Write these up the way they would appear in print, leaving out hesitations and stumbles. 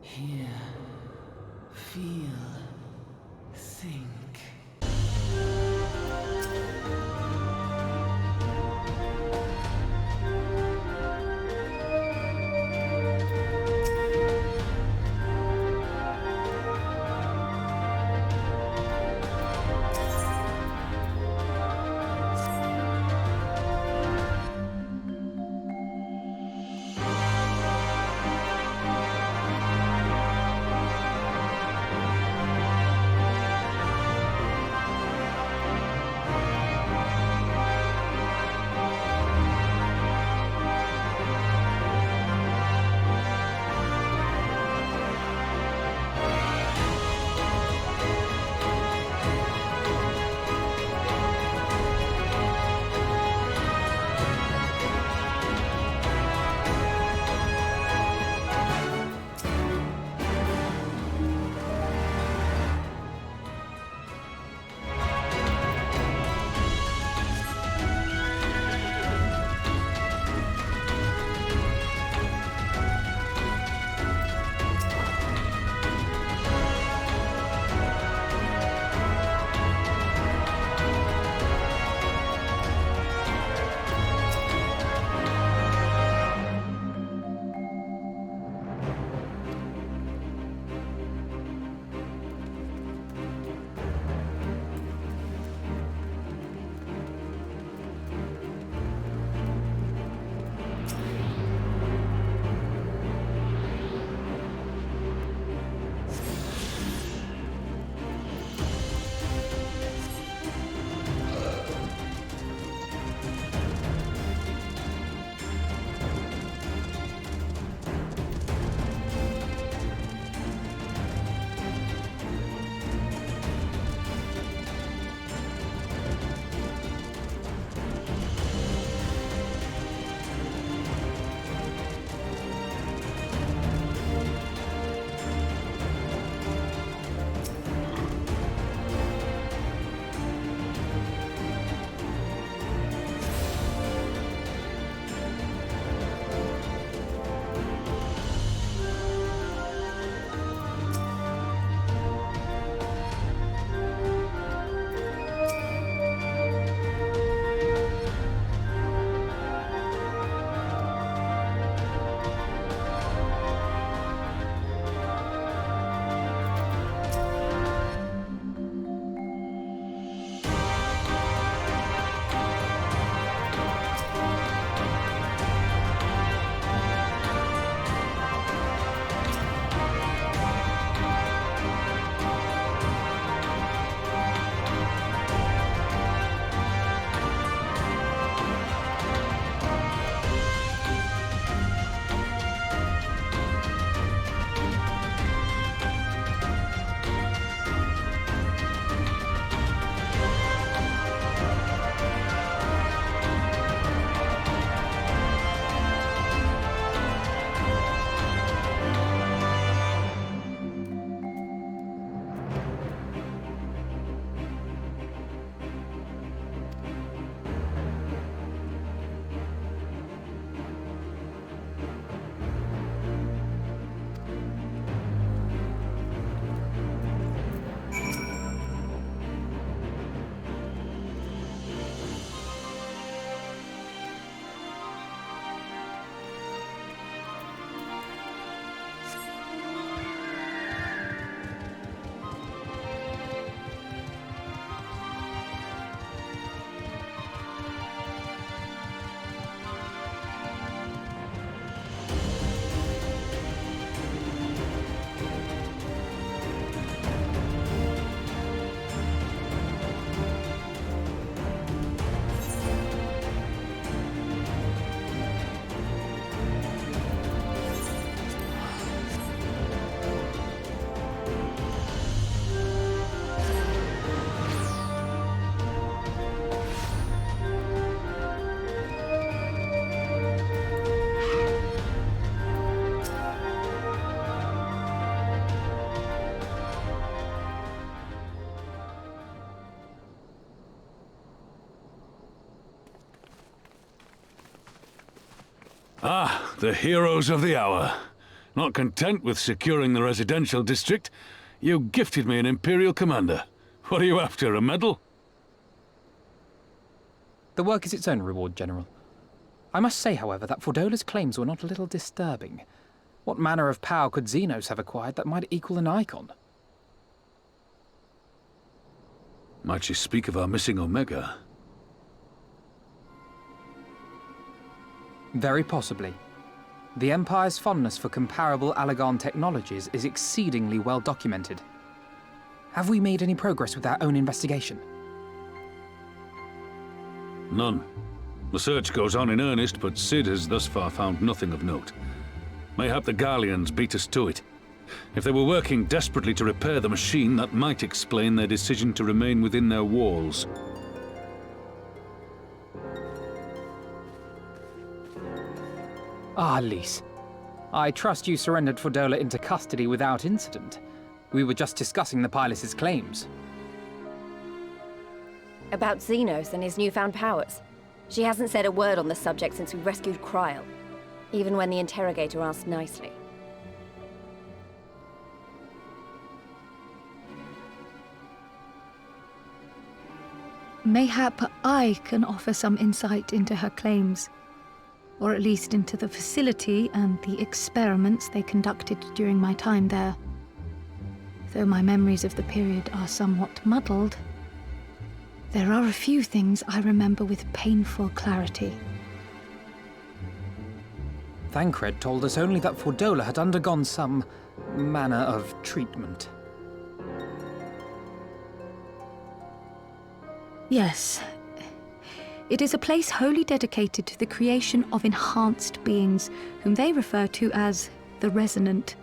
Hear, feel, think. Ah, the heroes of the hour. Not content with securing the residential district, you gifted me an Imperial commander. What are you after, a medal? The work is its own reward, General. I must say, however, that Fordola's claims were not a little disturbing. What manner of power could Xenos have acquired that might equal an icon? Might she speak of our missing Omega? Very possibly. The Empire's fondness for comparable Allagan technologies is exceedingly well documented. Have we made any progress with our own investigation? None. The search goes on in earnest, but Sid has thus far found nothing of note. Mayhap the Garleans beat us to it. If they were working desperately to repair the machine, that might explain their decision to remain within their walls. Ah, Lise. I trust you surrendered Fordola into custody without incident. We were just discussing the pilot's claims. About Xenos and his newfound powers. She hasn't said a word on the subject since we rescued Kryl, even when the interrogator asked nicely. Mayhap I can offer some insight into her claims, or at least into the facility and the experiments they conducted during my time there. Though my memories of the period are somewhat muddled, there are a few things I remember with painful clarity. Thancred told us only that Fordola had undergone some manner of treatment. Yes. It is a place wholly dedicated to the creation of enhanced beings, whom they refer to as the Resonant.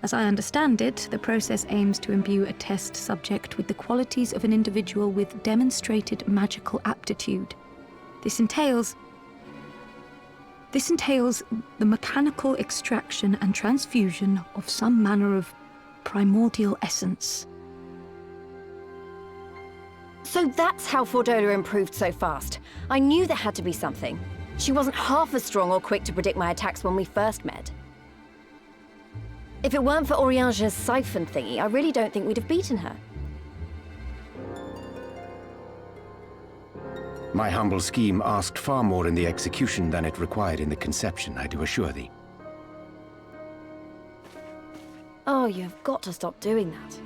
As I understand it, the process aims to imbue a test subject with the qualities of an individual with demonstrated magical aptitude. This entails the mechanical extraction and transfusion of some manner of primordial essence. So that's how Fordola improved so fast. I knew there had to be something. She wasn't half as strong or quick to predict my attacks when we first met. If it weren't for Oriange's siphon thingy, I really don't think we'd have beaten her. My humble scheme asked far more in the execution than it required in the conception, I do assure thee. Oh, you've got to stop doing that.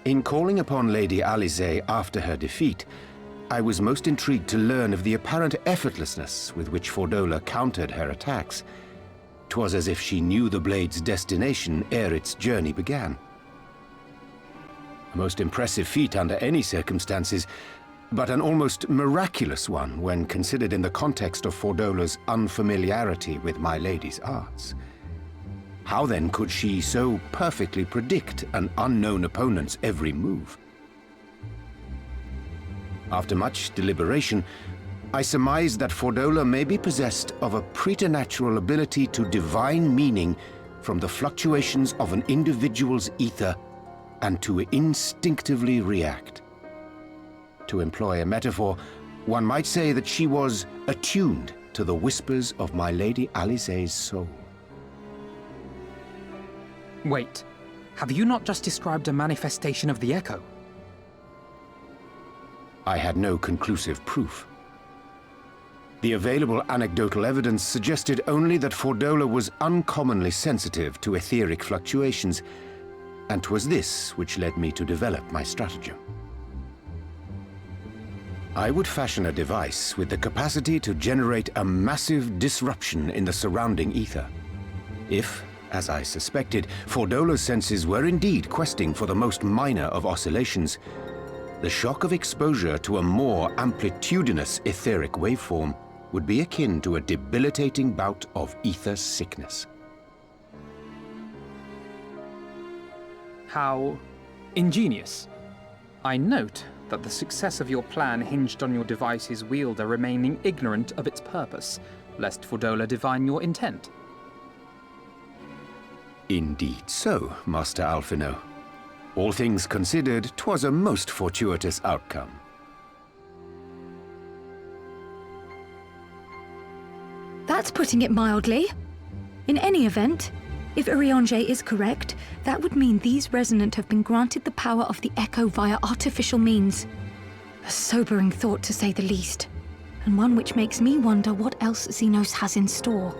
In calling upon Lady Alisaie after her defeat, I was most intrigued to learn of the apparent effortlessness with which Fordola countered her attacks. 'Twas as if she knew the blade's destination ere its journey began. A most impressive feat under any circumstances, but an almost miraculous one when considered in the context of Fordola's unfamiliarity with my lady's arts. How then could she so perfectly predict an unknown opponent's every move? After much deliberation, I surmised that Fordola may be possessed of a preternatural ability to divine meaning from the fluctuations of an individual's ether and to instinctively react. To employ a metaphor, one might say that she was attuned to the whispers of my Lady Alisaie's soul. Wait, have you not just described a manifestation of the Echo? I had no conclusive proof. The available anecdotal evidence suggested only that Fordola was uncommonly sensitive to etheric fluctuations, and 'twas this which led me to develop my stratagem. I would fashion a device with the capacity to generate a massive disruption in the surrounding ether. If, as I suspected, Fordola's senses were indeed questing for the most minor of oscillations, the shock of exposure to a more amplitudinous etheric waveform would be akin to a debilitating bout of ether sickness. How ingenious. I note that the success of your plan hinged on your device's wielder remaining ignorant of its purpose, lest Fordola divine your intent. Indeed so, Master Alphinaud. All things considered, 'twas a most fortuitous outcome. That's putting it mildly. In any event, if Urianger is correct, that would mean these Resonant have been granted the power of the Echo via artificial means. A sobering thought, to say the least, and one which makes me wonder what else Xenos has in store.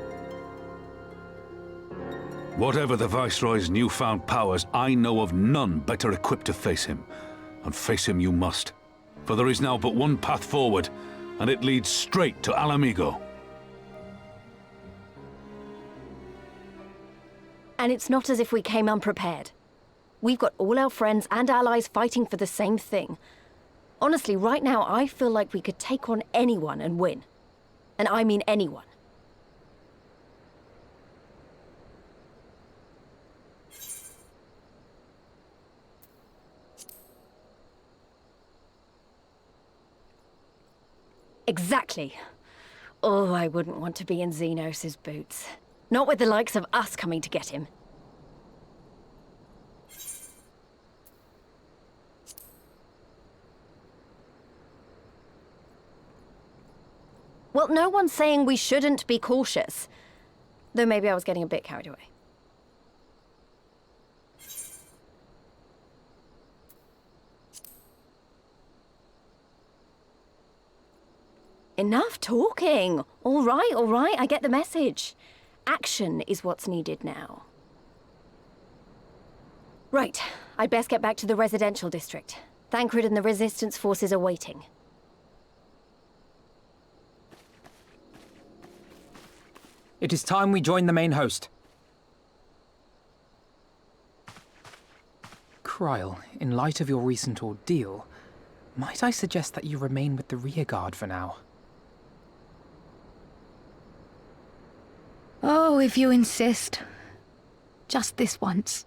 Whatever the Viceroy's newfound powers, I know of none better equipped to face him. And face him you must. For there is now but one path forward, and it leads straight to Alamigo. And it's not as if we came unprepared. We've got all our friends and allies fighting for the same thing. Honestly, right now, I feel like we could take on anyone and win. And I mean anyone. Exactly. Oh, I wouldn't want to be in Xenos' boots. Not with the likes of us coming to get him. Well, no one's saying we shouldn't be cautious. Though maybe I was getting a bit carried away. Enough talking. All right, I get the message. Action is what's needed now. Right, I'd best get back to the residential district. Thancred and the Resistance forces are waiting. It is time we join the main host. Kryl, in light of your recent ordeal, might I suggest that you remain with the rearguard for now? Oh, if you insist. Just this once.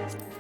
podcast.